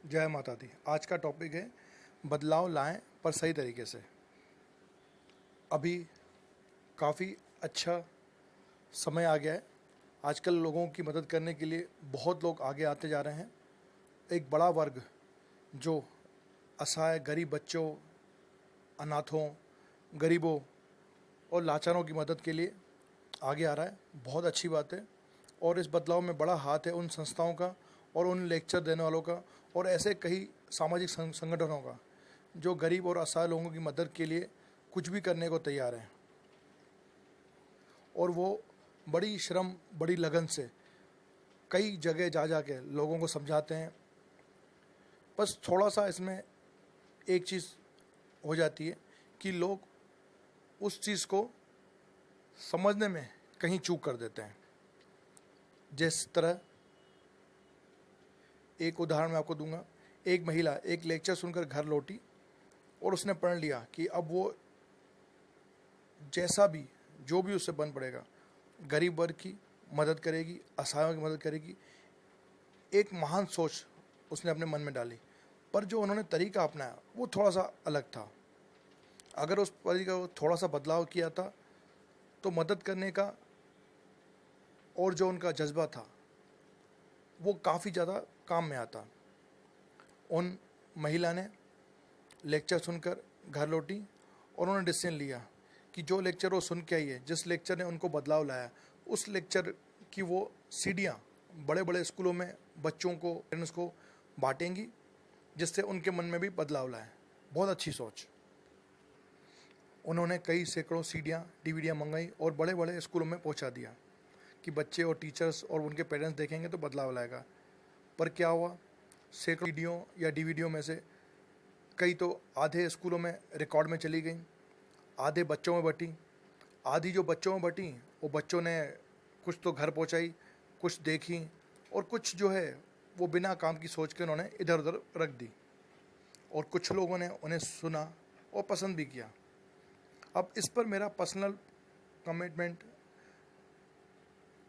जय माता दी। आज का टॉपिक है बदलाव लाएं पर सही तरीके से। अभी काफ़ी अच्छा समय आ गया है। आजकल लोगों की मदद करने के लिए बहुत लोग आगे आते जा रहे हैं। एक बड़ा वर्ग जो असहाय गरीब बच्चों, अनाथों, गरीबों और लाचारों की मदद के लिए आगे आ रहा है। बहुत अच्छी बात है। और इस बदलाव में बड़ा हाथ है उन संस्थाओं का और उन लेक्चर देने वालों का और ऐसे कई सामाजिक संगठनों का जो गरीब और असहाय लोगों की मदद के लिए कुछ भी करने को तैयार हैं। और वो बड़ी श्रम, बड़ी लगन से कई जगह जा जा के लोगों को समझाते हैं। बस थोड़ा सा इसमें एक चीज़ हो जाती है कि लोग उस चीज़ को समझने में कहीं चूक कर देते हैं। जिस तरह एक उदाहरण मैं आपको दूंगा। एक महिला एक लेक्चर सुनकर घर लौटी और उसने पढ़ लिया कि अब वो जैसा भी जो भी उससे बन पड़ेगा गरीब वर्ग की मदद करेगी, असहायों की मदद करेगी। एक महान सोच उसने अपने मन में डाली, पर जो उन्होंने तरीका अपनाया वो थोड़ा सा अलग था। अगर उस तरीका को थोड़ा सा बदलाव किया था तो मदद करने का और जो उनका जज्बा था वो काफ़ी ज़्यादा काम में आता। उन महिला ने लेक्चर सुनकर घर लौटी और उन्होंने डिसीजन लिया कि जो लेक्चर वो सुन के आई है, जिस लेक्चर ने उनको बदलाव लाया, उस लेक्चर की वो सीढ़ियाँ बड़े बड़े स्कूलों में बच्चों को, पेरेंट्स को बांटेंगी, जिससे उनके मन में भी बदलाव लाए। बहुत अच्छी सोच। उन्होंने कई सैकड़ों सीढ़ियाँ, डीवीडियाँ मंगाई और बड़े बड़े स्कूलों में पहुँचा दिया कि बच्चे और टीचर्स और उनके पेरेंट्स देखेंगे तो बदलाव लाएगा। पर क्या हुआ, सैकड़ों सीढ़ियों या डीवीडियों में से कई तो आधे स्कूलों में रिकॉर्ड में चली गई, आधे बच्चों में बटी। आधी जो बच्चों में बटी वो बच्चों ने कुछ तो घर पहुंचाई, कुछ देखी और कुछ जो है वो बिना काम की सोच के उन्होंने इधर उधर रख दी। और कुछ लोगों ने उन्हें सुना और पसंद भी किया। अब इस पर मेरा पर्सनल कमिटमेंट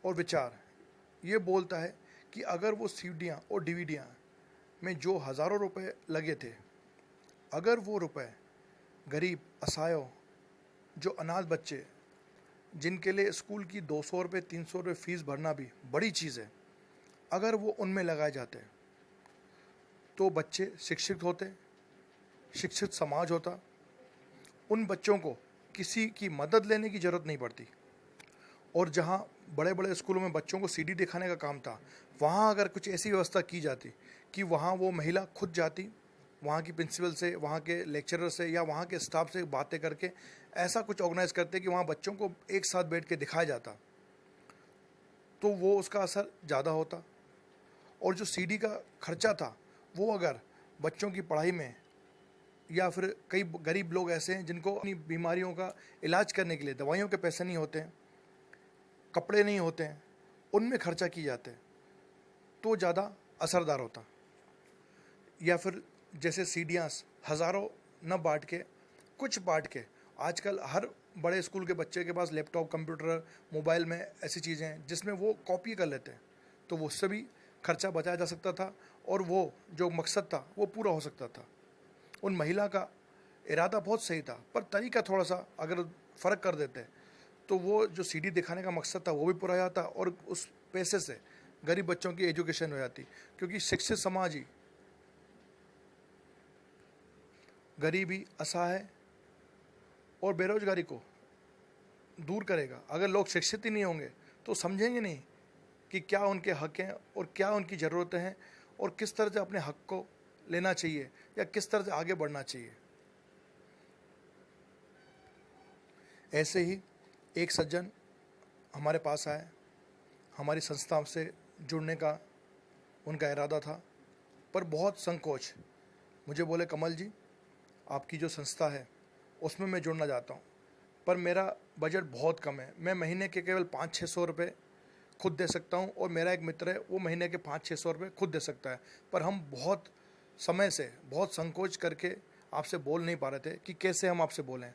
और विचार ये बोलता है कि अगर वो सीढ़ियाँ और डीवीडियाँ में जो हज़ारों रुपए लगे थे, अगर वो रुपए गरीब, असहायों, जो अनाथ बच्चे जिनके लिए स्कूल की 200 रुपये 300 रुपये फ़ीस भरना भी बड़ी चीज़ है, अगर वो उनमें लगाए जाते तो बच्चे शिक्षित होते, शिक्षित समाज होता। उन बच्चों को किसी की मदद लेने की ज़रूरत नहीं पड़ती। और जहाँ बड़े बड़े स्कूलों में बच्चों को सीडी दिखाने का काम था, वहाँ अगर कुछ ऐसी व्यवस्था की जाती कि वहाँ वो महिला खुद जाती, वहाँ की प्रिंसिपल से, वहाँ के लेक्चरर से या वहाँ के स्टाफ से बातें करके ऐसा कुछ ऑर्गेनाइज करते कि वहाँ बच्चों को एक साथ बैठ के दिखाया जाता, तो वो उसका असर ज़्यादा होता। और जो सीडी का खर्चा था वो अगर बच्चों की पढ़ाई में, या फिर कई गरीब लोग ऐसे हैं जिनको अपनी बीमारियों का इलाज करने के लिए दवाइयों के पैसे नहीं होते हैं, कपड़े नहीं होते हैं, उनमें खर्चा किए जाते हैं, तो ज़्यादा असरदार होता। या फिर जैसे सीढ़ियाँ हज़ारों न बांट के कुछ बांट के, आजकल हर बड़े स्कूल के बच्चे के पास लैपटॉप, कंप्यूटर, मोबाइल में ऐसी चीज़ें हैं जिसमें वो कॉपी कर लेते हैं, तो वो उससे भी खर्चा बचाया जा सकता था और वो जो मकसद था वो पूरा हो सकता था। उन महिला का इरादा बहुत सही था, पर तरीका थोड़ा सा अगर फ़र्क कर देते तो वो जो सीडी दिखाने का मकसद था वो भी पूरा हो जाता और उस पैसे से गरीब बच्चों की एजुकेशन हो जाती। क्योंकि शिक्षित समाज ही गरीबी, असहाय और बेरोजगारी को दूर करेगा। अगर लोग शिक्षित ही नहीं होंगे तो समझेंगे नहीं कि क्या उनके हक हैं और क्या उनकी ज़रूरतें हैं और किस तरह से अपने हक को लेना चाहिए या किस तरह से आगे बढ़ना चाहिए। ऐसे ही एक सज्जन हमारे पास आए, हमारी संस्था से जुड़ने का उनका इरादा था, पर बहुत संकोच। मुझे बोले, कमल जी, आपकी जो संस्था है उसमें मैं जुड़ना चाहता हूँ, पर मेरा बजट बहुत कम है, मैं महीने के केवल 500-600 रुपये खुद दे सकता हूँ और मेरा एक मित्र है वो महीने के 500-600 रुपये खुद दे सकता है, पर हम बहुत समय से बहुत संकोच करके आपसे बोल नहीं पा रहे थे कि कैसे हम आपसे बोलें।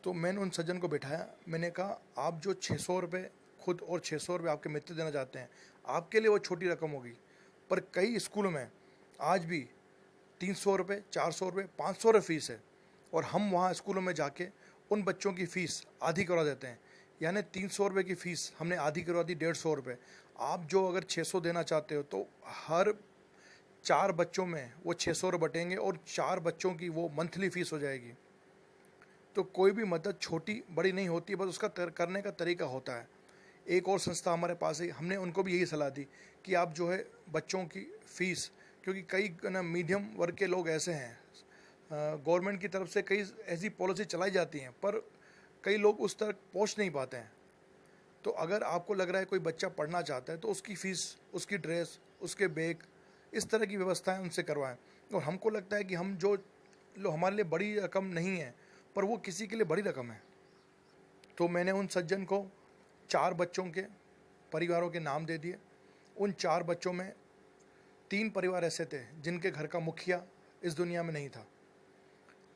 तो मैंने उन सज्जन को बिठाया, मैंने कहा आप जो 600 रुपये खुद और 600 रुपये आपके मित्र देना चाहते हैं, आपके लिए वो छोटी रकम होगी, पर कई स्कूलों में आज भी ₹300, ₹400, ₹500 फीस है, और हम वहाँ स्कूलों में जाके उन बच्चों की फ़ीस आधी करवा देते हैं। यानी ₹300 की फ़ीस हमने आधी करवा दी, ₹150। आप जो अगर 600 देना चाहते हो तो हर 4 बच्चों में वो ₹600 बटेंगे और 4 बच्चों की वो मंथली फ़ीस हो जाएगी। तो कोई भी मदद छोटी बड़ी नहीं होती, बस उसका करने का तरीका होता है। एक और संस्था हमारे पास है, हमने उनको भी यही सलाह दी कि आप जो है बच्चों की फ़ीस, क्योंकि कई ना मीडियम वर्ग के लोग ऐसे हैं, गवर्नमेंट की तरफ से कई ऐसी पॉलिसी चलाई जाती हैं पर कई लोग उस तक पहुंच नहीं पाते हैं। तो अगर आपको लग रहा है कोई बच्चा पढ़ना चाहता है तो उसकी फ़ीस, उसकी ड्रेस, उसके बैग, इस तरह की व्यवस्थाएं उनसे करवाएं। और हमको लगता है कि हम जो हमारे लिए बड़ी रकम नहीं है पर वो किसी के लिए बड़ी रकम है। तो मैंने उन सज्जन को 4 बच्चों के परिवारों के नाम दे दिए। उन 4 बच्चों में 3 परिवार ऐसे थे जिनके घर का मुखिया इस दुनिया में नहीं था,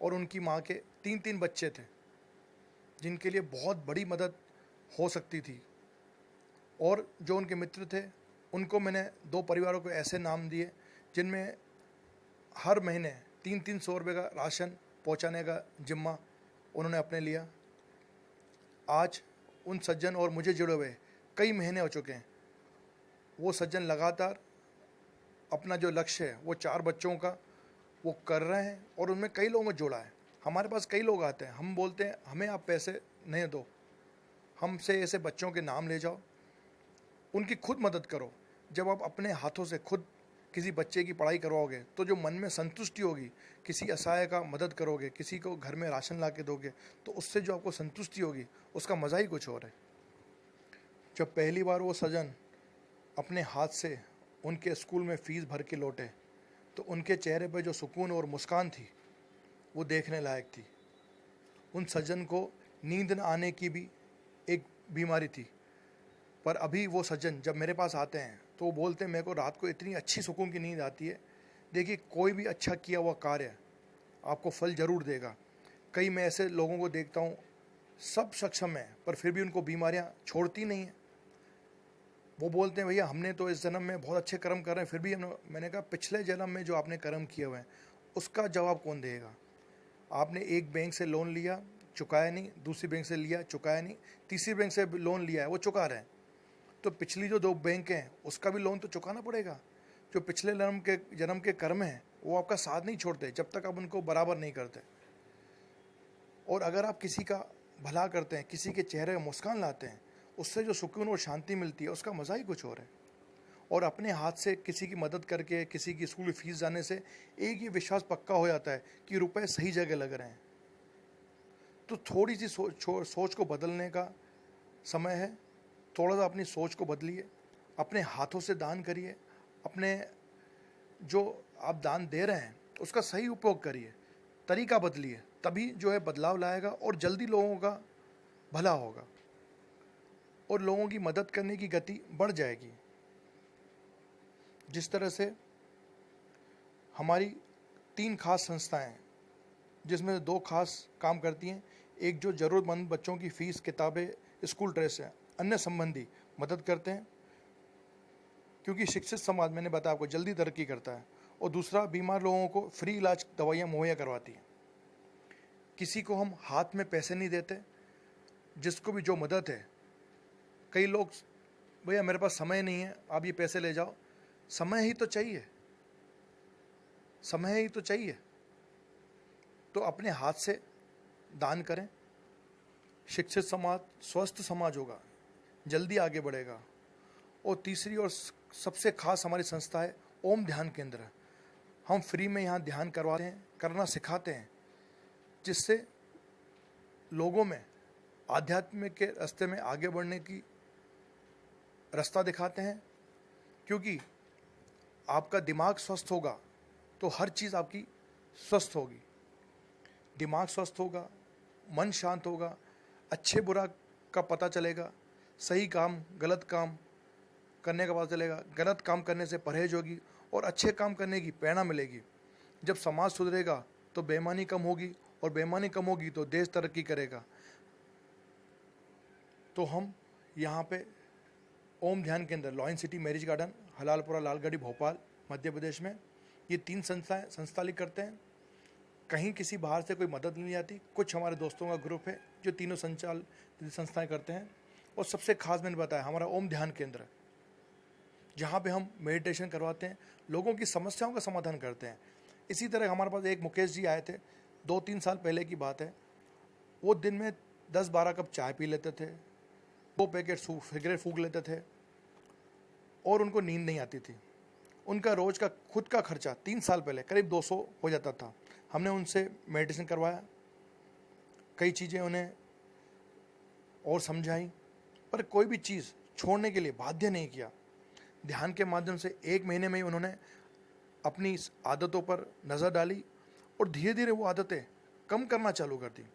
और उनकी माँ के 3-3 बच्चे थे जिनके लिए बहुत बड़ी मदद हो सकती थी। और जो उनके मित्र थे उनको मैंने 2 परिवारों को ऐसे नाम दिए जिनमें हर महीने 300-300 का राशन पहुंचाने का जिम्मा उन्होंने अपने लिया। आज उन सज्जन और मुझे जुड़े हुए कई महीने हो चुके हैं। वो सज्जन लगातार अपना जो लक्ष्य है वो 4 बच्चों का वो कर रहे हैं, और उनमें कई लोगों को जोड़ा है। हमारे पास कई लोग आते हैं, हम बोलते हैं हमें आप पैसे नहीं दो, हमसे ऐसे बच्चों के नाम ले जाओ, उनकी खुद मदद करो। जब आप अपने हाथों से खुद किसी बच्चे की पढ़ाई करवाओगे तो जो मन में संतुष्टि होगी, किसी असहाय का मदद करोगे, किसी को घर में राशन ला के दोगे, तो उससे जो आपको संतुष्टि होगी उसका मज़ा ही कुछ और है। जब पहली बार वो सज्जन अपने हाथ से उनके स्कूल में फ़ीस भर के लौटे तो उनके चेहरे पर जो सुकून और मुस्कान थी वो देखने लायक थी। उन सज्जन को नींद न आने की भी एक बीमारी थी, पर अभी वो सज्जन जब मेरे पास आते हैं तो वो बोलते हैं मेरे को रात को इतनी अच्छी सुकून की नींद आती है। देखिए, कोई भी अच्छा किया हुआ कार्य आपको फल ज़रूर देगा। कई मैं ऐसे लोगों को देखता हूँ, सब सक्षम हैं पर फिर भी उनको बीमारियाँ छोड़ती नहीं हैं। वो बोलते हैं भैया हमने तो इस जन्म में बहुत अच्छे कर्म कर रहे हैं फिर भी मैंने कहा पिछले जन्म में जो आपने कर्म किए हुए हैं उसका जवाब कौन देगा? आपने एक बैंक से लोन लिया, चुकाया नहीं, दूसरी बैंक से लिया, चुकाया नहीं, तीसरी बैंक से लोन लिया है, वो चुका रहे हैं। तो पिछली जो 2 बैंक हैं उसका भी लोन तो चुकाना पड़ेगा। जो पिछले जन्म के कर्म हैं वो आपका साथ नहीं छोड़ते जब तक आप उनको बराबर नहीं करते। और अगर आप किसी का भला करते हैं, किसी के चेहरे में मुस्कान लाते हैं, उससे जो सुकून और शांति मिलती है उसका मज़ा ही कुछ और है। और अपने हाथ से किसी की मदद करके किसी की स्कूल फीस जाने से एक ये विश्वास पक्का हो जाता है कि रुपए सही जगह लग रहे हैं। तो थोड़ी सी सोच को बदलने का समय है। थोड़ा सा अपनी सोच को बदलिए, अपने हाथों से दान करिए, अपने जो आप दान दे रहे हैं उसका सही उपयोग करिए, तरीका बदलिए, तभी जो है बदलाव लाएगा और जल्दी लोगों का भला होगा और लोगों की मदद करने की गति बढ़ जाएगी। जिस तरह से हमारी 3 खास संस्थाएं जिसमें 2 खास काम करती हैं, एक जो ज़रूरतमंद बच्चों की फ़ीस, किताबें, स्कूल ड्रेस है, अन्य संबंधी मदद करते हैं क्योंकि शिक्षित समाज मैंने बताया आपको जल्दी तरक्की करता है, और दूसरा बीमार लोगों को फ्री इलाज दवाइयाँ मुहैया करवाती हैं। किसी को हम हाथ में पैसे नहीं देते, जिसको भी जो मदद है, कई लोग भैया मेरे पास समय नहीं है आप ये पैसे ले जाओ, समय ही तो चाहिए, समय ही तो चाहिए। तो अपने हाथ से दान करें, शिक्षित समाज स्वस्थ समाज होगा, जल्दी आगे बढ़ेगा। और तीसरी और सबसे खास हमारी संस्था है ओम ध्यान केंद्र। हम फ्री में यहाँ ध्यान करवाते हैं, करना सिखाते हैं, जिससे लोगों में आध्यात्म के रास्ते में आगे बढ़ने की रास्ता दिखाते हैं। क्योंकि आपका दिमाग स्वस्थ होगा तो हर चीज़ आपकी स्वस्थ होगी। दिमाग स्वस्थ होगा, मन शांत होगा, अच्छे बुरा का पता चलेगा, सही काम गलत काम करने का पता चलेगा, गलत काम करने से परहेज होगी और अच्छे काम करने की प्रेरणा मिलेगी। जब समाज सुधरेगा तो बेईमानी कम होगी और बेईमानी कम होगी तो देश तरक्की करेगा। तो हम यहाँ पे Om Dhyan Kendra, Lion City Marriage Garden, Halalpura Lalgarhi, Bhopal, Madhya Pradesh में ये 3 संचालित करते हैं। कहीं किसी बाहर से कोई मदद नहीं आती। कुछ हमारे दोस्तों का ग्रुप है जो तीनों संस्थाएं करते हैं। और सबसे खास मैंने बताया हमारा ओम ध्यान केंद्र, जहाँ पे हम मेडिटेशन करवाते हैं, लोगों की समस्याओं का समाधान करते हैं। इसी तरह हमारे पास एक मुकेश जी आए थे, 2-3 साल पहले की बात है। वो दिन में 10-12 कप चाय पी लेते थे, 2 पैकेट सिगरेट फूंक लेते थे और उनको नींद नहीं आती थी। उनका रोज़ का खुद का खर्चा 3 साल पहले करीब 200 हो जाता था। हमने उनसे मेडिटेशन करवाया, कई चीज़ें उन्हें और समझाई, पर कोई भी चीज़ छोड़ने के लिए बाध्य नहीं किया। ध्यान के माध्यम से 1 महीने में ही उन्होंने अपनी इस आदतों पर नज़र डाली और धीरे धीरे वो आदतें कम करना चालू कर दी।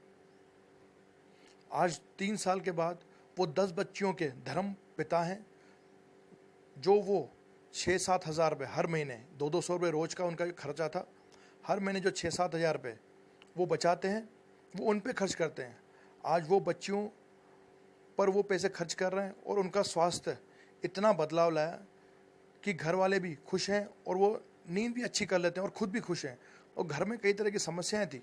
आज 3 साल के बाद वो 10 बच्चियों के धर्म पिता हैं, जो वो 6-7 हज़ार रुपये हर महीने, 200-200 रुपये रोज़ का उनका खर्चा था, हर महीने जो 6-7 हज़ार रुपये वो बचाते हैं, वो उन पे खर्च करते हैं। आज वो बच्चियों पर वो पैसे खर्च कर रहे हैं और उनका स्वास्थ्य इतना बदलाव लाया कि घर वाले भी खुश हैं और वो नींद भी अच्छी कर लेते हैं और खुद भी खुश हैं। और घर में कई तरह की समस्याएं थी,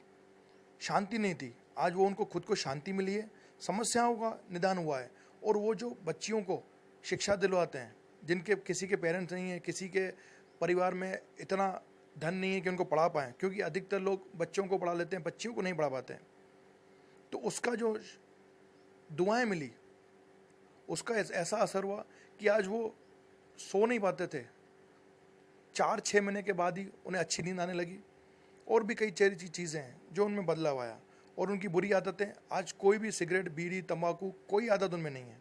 शांति नहीं थी, आज वो उनको खुद को शांति मिली है, समस्याओं का निदान हुआ है। और वो जो बच्चियों को शिक्षा दिलवाते हैं, जिनके किसी के पेरेंट्स नहीं है, किसी के परिवार में इतना धन नहीं है कि उनको पढ़ा पाएँ, क्योंकि अधिकतर लोग बच्चों को पढ़ा लेते हैं, बच्चियों को नहीं पढ़ा पाते हैं। तो उसका जो दुआएं मिली, उसका ऐसा असर हुआ कि आज वो सो नहीं पाते थे। 4-6 महीने के बाद ही उन्हें अच्छी नींद आने लगी। और भी कई चीज़ें हैं जो उनमें बदलाव आया। और उनकी बुरी आदतें, आज कोई भी सिगरेट, बीड़ी, तंबाकू कोई आदत उनमें नहीं है।